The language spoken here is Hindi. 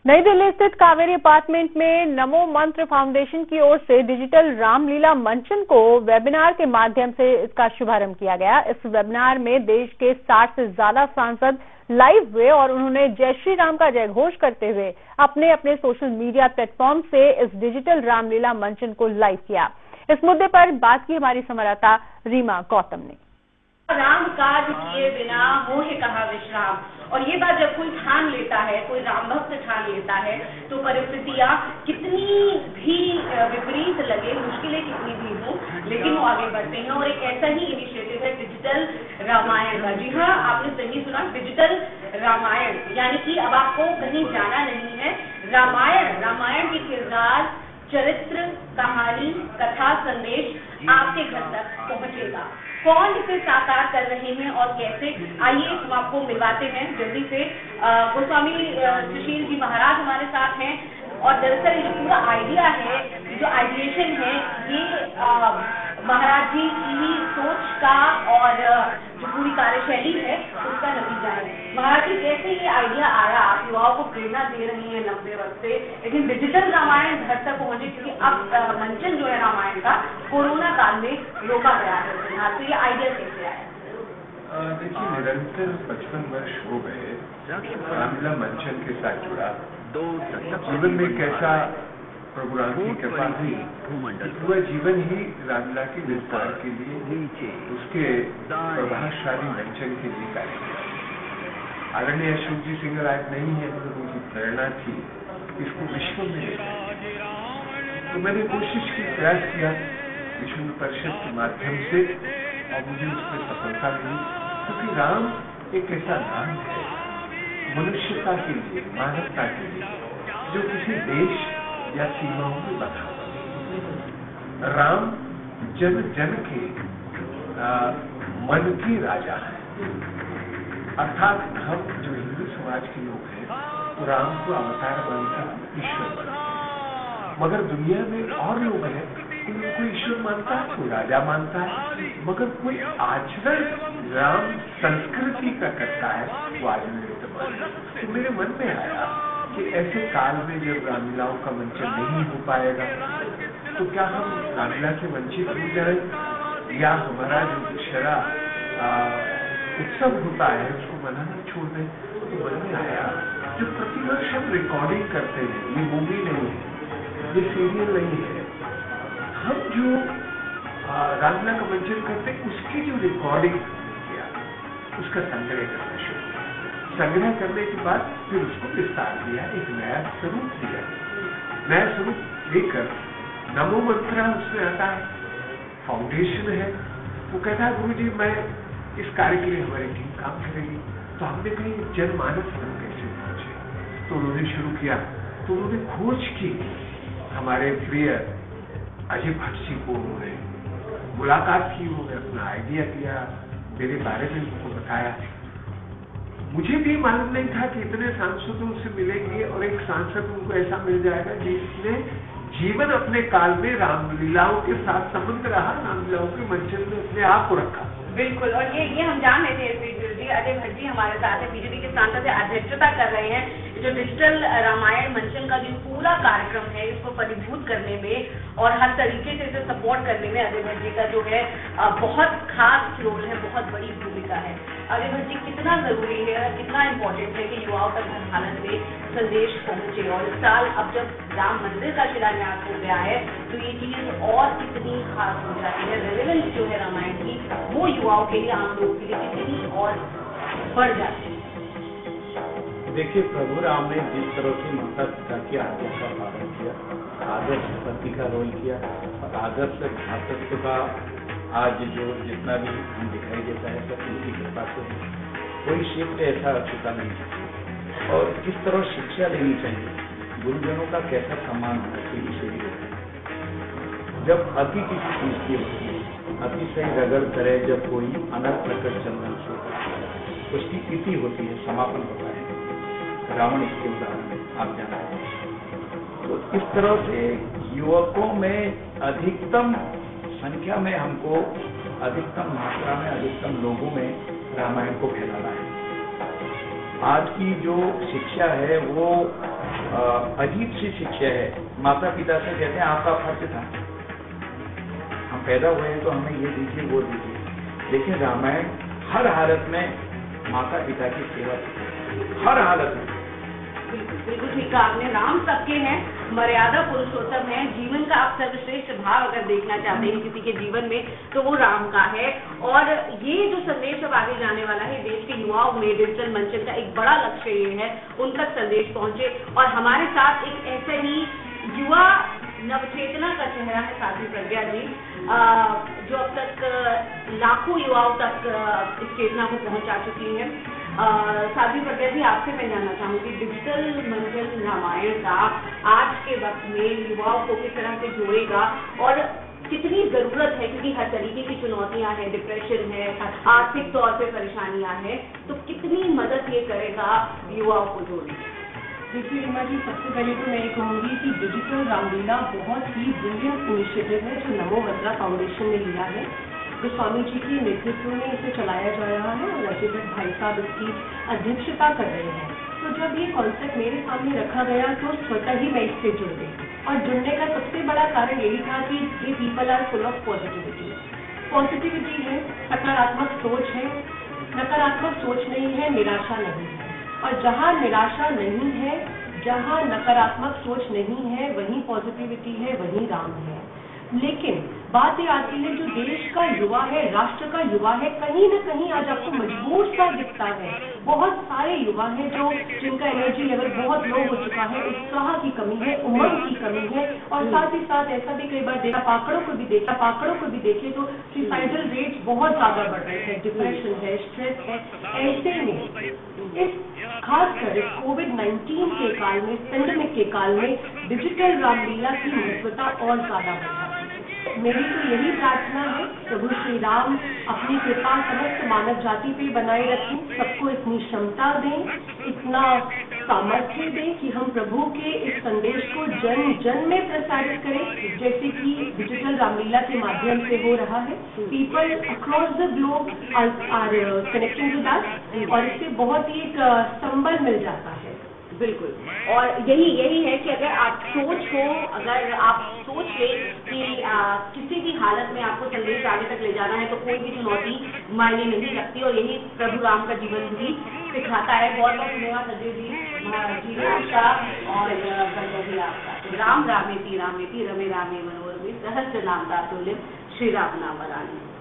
नई दिल्ली स्थित कावेरी अपार्टमेंट में नमो मंत्र फाउंडेशन की ओर से डिजिटल रामलीला मंचन को वेबिनार के माध्यम से इसका शुभारंभ किया गया। इस वेबिनार में देश के 60 से ज्यादा सांसद लाइव हुए और उन्होंने जय श्री राम का जय घोष करते हुए अपने अपने सोशल मीडिया प्लेटफॉर्म से इस डिजिटल रामलीला मंचन को लाइव किया। इस मुद्दे पर बात की हमारी संवाददाता रीमा गौतम ने। राम काज किए बिना मोहे कहा विश्राम। और ये बात जब कोई ठान लेता है, कोई राम भक्त ठान लेता है, तो परिस्थितियां कितनी भी विपरीत लगे, मुश्किलें कितनी भी हो, लेकिन वो आगे बढ़ते हैं। और एक ऐसा ही इनिशिएटिव है डिजिटल रामायण का। जी हाँ, आपने सही सुना, डिजिटल रामायण, यानी कि अब आपको कहीं जाना नहीं है। रामायण के किरदार, चरित्र, कहानी, कथा, संदेश आपके घर तक पहुंचेगा। कौन इसे साकार कर रहे हैं और कैसे, आइए हम आपको मिलवाते हैं जल्दी से। गोस्वामी सुशील जी महाराज हमारे साथ हैं और दरअसल ये जो पूरा आइडिया है, जो आइडिएशन है, ये महाराज जी की ही सोच का और जो पूरी कार्यशैली है उसका नतीजा है। महाराज जी, कैसे ये आइडिया आया? आप युवाओं को प्रेरणा दे रही हैं 90 वर्ष से, लेकिन डिजिटल रामायण घर तक पहुंचे, क्योंकि अब मंचन जो है रामायण का कोरोना काल में रोका गया है। तो ये आइडिया कैसे आया? देखिए, निरंतर 55 वर्ष हो गए रामलीला मंचन के साथ जुड़ा। जीवन में कैसा प्रभु राम की कृपा हुई, पूरा जीवन ही रामलीला के विस्तार के लिए, उसके प्रभावशाली मंचन के लिए कार्य किया। आदरणीय अशोक जी सिंह आज नहीं है, तो उनकी प्रेरणा थी इसको विश्व में लेकर। तो मैंने कोशिश की, प्रयास किया विश्व परिषद के माध्यम से, और मुझे उसमें सफलता मिली। क्योंकि राम एक ऐसा नाम है मनुष्यता के लिए, मानवता के लिए, जो किसी देश या सीमाओं में बंधा हुआ। राम जन जन के मन के राजा है। अर्थात हम जो हिंदू समाज के लोग हैं, तो राम को अवतार मानकर ईश्वर मानते, मगर दुनिया में और लोग हैं, कोई उनको ईश्वर मानता है, कोई राजा मानता है, मगर कोई आचरण राम संस्कृति का करता है, वो आज नहीं मानता। तो मेरे मन में आया कि ऐसे काल में जब रामलीलाओं का मंचन नहीं हो पाएगा, तो क्या हम रामलीला से वंचित हो जाए, या हमारा जो दशहरा उत्सव होता है उसको मनाना छोड़ दें। तो मन में आया, जो प्रतिवर्ष हम रिकॉर्डिंग करते हैं, ये मूवी नहीं है, ये सीरियल नहीं है, हम जो रामलीला का मंचन करते हैं उसकी जो रिकॉर्डिंग किया, उसका संग्रह करना शुरू किया। संग्रह करने के बाद फिर उसको विस्तार दिया, एक नया स्वरूप दिया। नया स्वरूप लेकर नमो मंत्र उसमें आता है, फाउंडेशन है। वो कहता है, गुरु जी मैं इस कार्य के लिए हमारी टीम काम करेगी। तो हमने कही जनमानस में कैसे पहुंचे, तो उन्होंने शुरू किया। तो उन्होंने खोज की, हमारे प्रिय अजय भट्ट जी को उन्होंने मुलाकात की, उन्होंने अपना आइडिया दिया, मेरे बारे में उनको बताया। मुझे भी मालूम नहीं था कि इतने सांसदों से मिलेंगे और एक सांसद उनको ऐसा मिल जाएगा जिसने जीवन अपने काल में रामलीलाओं के साथ संबंध रहा, रामलीलाओं के मंचन में अपने आप को रखा। बिल्कुल, और ये हम जान रहे थे जी, अजय भट्ट जी हमारे साथ है, बीजेपी के सांसद है, अध्यक्षता कर रहे हैं जो डिजिटल रामायण मंचन का जो पूरा कार्यक्रम है, इसको फलीभूत करने में और हर तरीके से इसे सपोर्ट करने में अजय भट्ट जी का जो है बहुत खास रोल है, बहुत बड़ी भूमिका है। अजय भट्ट जी, कितना जरूरी है, कितना इम्पोर्टेंट है कि युवाओं तक हर हालत में संदेश पहुंचे। और इस साल अब जब राम मंदिर का शिलान्यास हो गया है, तो ये चीज और कितनी खास हो जाती है, रेलेवेंस जो है रामायण की, वो युवाओं के लिए, आम लोगों के लिए कितनी और बढ़ जाती है। देखिए, प्रभु राम ने जिस तरह से माता पिता की आज्ञा का पालन किया, आदर्श पति का रोल किया, और आदर्श भातृत्व का आज जो जितना भी हम दिखाई देता है, सब उनकी कृपा से कोई शिफ्ट ऐसा चुका नहीं। और किस तरह शिक्षा लेनी चाहिए, गुरुजनों का कैसा सम्मान होना चाहिए, इसे भी जब अति किसी चीज की होती है, अतिशय रगड़ करे, जब कोई अनर्थ प्रकट चंदन से उसकी तिथि होती है, समापन होता है। रावण इसके उदाहरण आप जानते हैं। तो इस तरह से युवकों में अधिकतम संख्या में, हमको अधिकतम मात्रा में, अधिकतम लोगों में रामायण को फैलाना है। आज की जो शिक्षा है वो अजीब सी शिक्षा है। माता पिता से कहते हैं आपका फर्ज था, हम पैदा हुए हैं तो हमें ये दीजिए वो दीजिए। लेकिन रामायण हर हालत में माता पिता की सेवा की, हर हालत में। बिल्कुल ठीक कहा आपने। राम सबके हैं, मर्यादा पुरुषोत्तम है। जीवन का आप सर्वश्रेष्ठ भाव अगर देखना चाहते हैं किसी के जीवन में तो वो राम का है। और ये जो संदेश अब आगे जाने वाला है देश के युवाओं में, डिजिटल मंचन का एक बड़ा लक्ष्य ये है उन तक संदेश पहुंचे। और हमारे साथ एक ऐसे ही युवा नवचेतना का चेहरा है साध्वी प्रज्ञा जी, जो अब तक लाखों युवाओं तक इस चेतना को पहुंचा चुकी है। साध्वी प्रज्ञा जी, आपसे मैं जानना चाहूंगी डिजिटल मंचन रामायण का आज के वक्त में युवाओं को किस तरह से जोड़ेगा और कितनी जरूरत है, क्योंकि हर तरीके की चुनौतियां हैं, डिप्रेशन है, आर्थिक तौर पे परेशानियां हैं, तो कितनी मदद ये करेगा युवाओं को जोड़ने? देखिए रीमा जी, सबसे पहले तो मैं ये कहूँगी कि डिजिटल रामलीला बहुत ही ब्रिलियंट इनिशिएटिव है जो नमो मंत्रा फाउंडेशन ने लिया है। तो स्वामी जी के नेतृत्व में इसे चलाया जा रहा है और अजय दत्त भाई साहब इसकी अध्यक्षता कर रहे हैं। तो जब ये कॉन्सेप्ट मेरे सामने रखा गया तो स्वतः ही मैं इससे जुड़ गई और जुड़ने का सबसे बड़ा कारण यही था कि ये people are full of positivity. Positivity है, सकारात्मक सोच है, नकारात्मक सोच नहीं है, निराशा नहीं है। और जहाँ निराशा नहीं है, जहाँ नकारात्मक सोच नहीं है, वहीं पॉजिटिविटी है, वहीं राम है। लेकिन बात ये आती है जो देश का युवा है, राष्ट्र का युवा है, कहीं न कहीं आज आपको मजबूर सा दिखता है। बहुत सारे युवा हैं जो जिनका एनर्जी लेवल बहुत लो हो चुका है, उत्साह की कमी है, उमंग की कमी है। और साथ ही साथ ऐसा भी कई बार पाकड़ों को भी देखे तो सुसाइडल रेट्स बहुत ज्यादा बढ़ रहे हैं, डिप्रेशन है, स्ट्रेस है। ऐसे में इस खासकर इस कोविड-19 के काल में, पेंडेमिक के काल में डिजिटल रामलीला की महत्वता और ज्यादा बढ़ जाती है। मेरी तो यही प्रार्थना है, प्रभु श्री राम अपनी कृपा समस्त मानव जाति पे बनाए रखें, सबको इतनी क्षमता दें, इतना सामर्थ्य दें कि हम प्रभु के इस संदेश को जन जन में प्रसारित करें, जैसे कि डिजिटल रामलीला के माध्यम से हो रहा है। People across the globe are connecting with us और इससे बहुत ही एक संबल मिल जाता है। बिल्कुल, और यही है कि अगर आप सोच ले कि किसी भी हालत में आपको संदेश आगे तक ले जाना है तो कोई भी चुनौती मायने नहीं रखती। और यही प्रभु राम का जीवन भी सिखाता है। बहुत बहुत धन्यवाद अजय जी आपका और प्रज्ञा जी आपका। राम रामेति रामेति रमे रामे मनोरमे सहस्र नाम दातुल्यम श्री राम नाम वरानने।